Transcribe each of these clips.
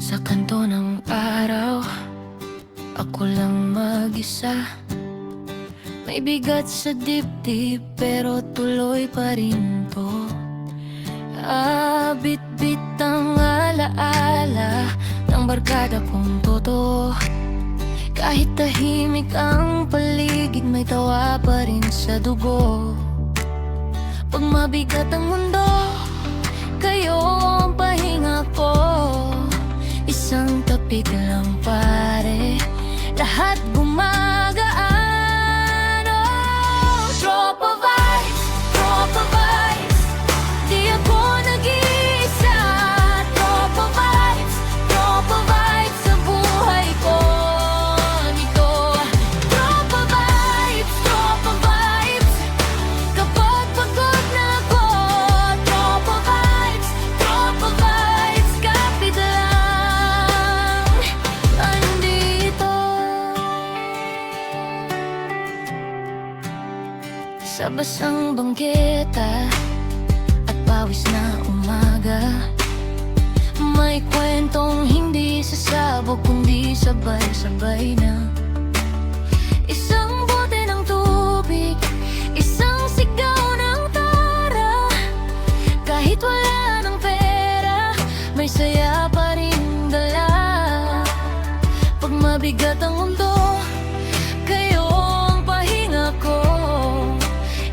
Sa kanto ng araw, ako lang mag-isa. May bigat sa dibdib pero tuloy pa rin to. Bit-bit ang alaala ng barkada kong totoo. Kahit tahimik ang paligid, may tawa pa rin sa dugo. Pag mabigat ang mundo, kayo ang pahinga ko. Isang tapik lang pare, lahat gumagaan. Oh, tropa vibes, tropa vibes, di ako nag-iisa. Tropa vibes sa buhay ko nito. Tropa vibes, kapag pagod na ako. Tropa vibes, kapit lang andito. Sa basang bangketa at pawis na umaga, may kwentong hindi sasabog kundi sabay-sabay na. Isang bote ng tubig, isang sigaw ng tara. Kahit wala ng pera, may saya pa rin dala. Pag mabigat ang mundo, kayo ang pahinga ko.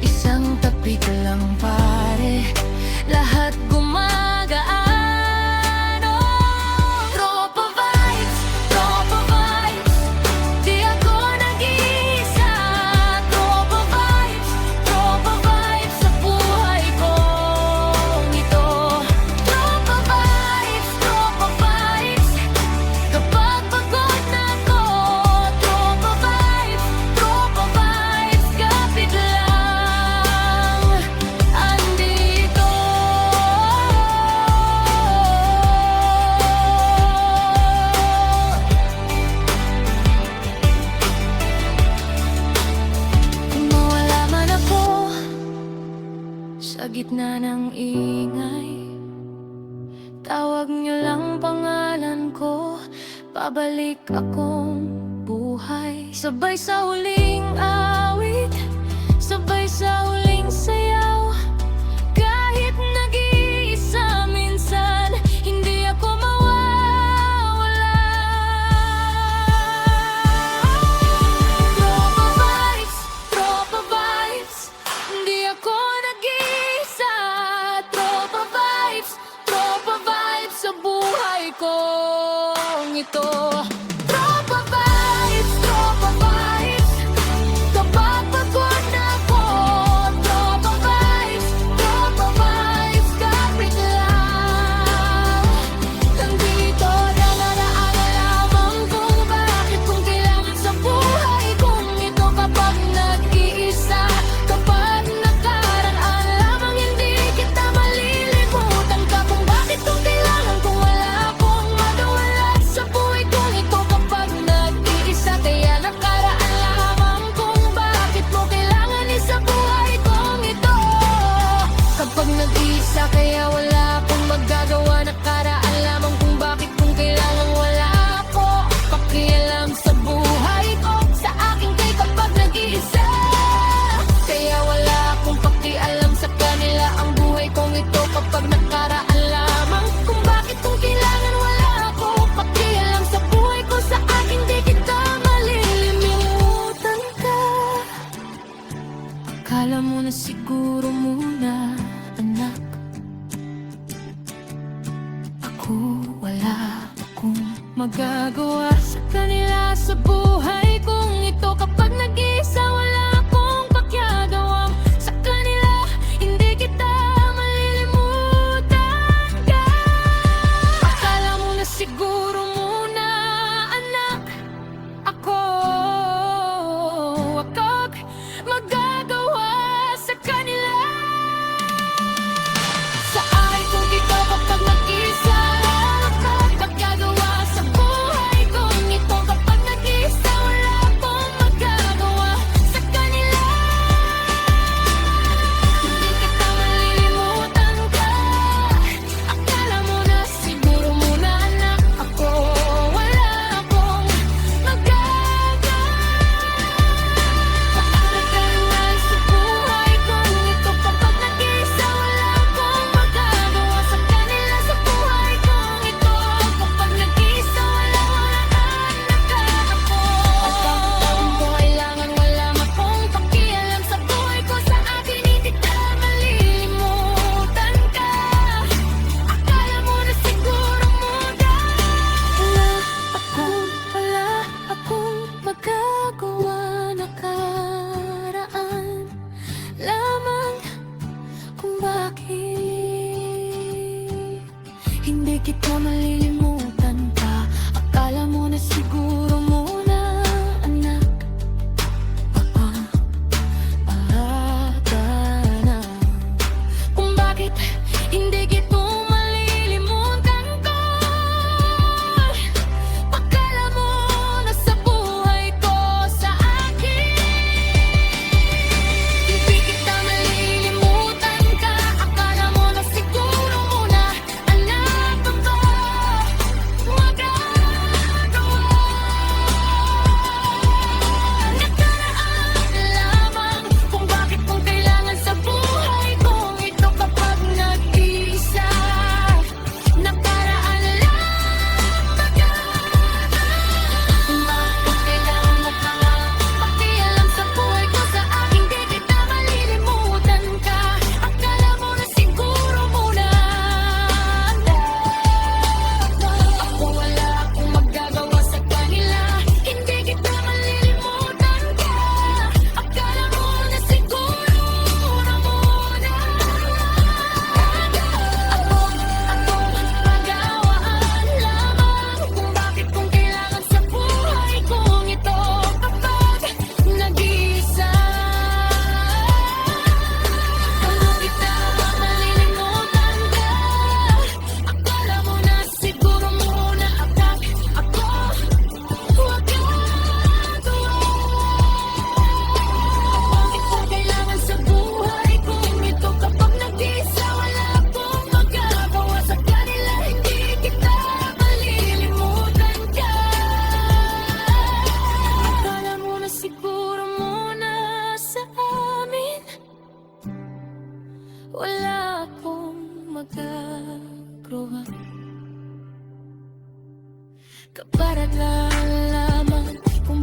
Isang tapik lang pare, lahat gumagaan. Oh, tropa vibes, di ako nag-iisa. Tropa vibes sa buhay ko nito. Tropa vibes, kapag pagod na ako. Tropa vibes, kapit lang andito. Kung mawala man ako sa gitna ng ingay, tawag niyo lang pangalan ko. Pabalik akong buhay. Sabay sa huling awit, sabay sa huling sayaw. Kahit nag-iisa minsan, hindi ako mawawala. Tropa vibes, hindi ako nag-iisa. Tropa vibes sa buhay ko ito. Tropa vibes, kapag pagod na ako. magagawa, nakaraan lamang kung bakit hindi kita malilimutan.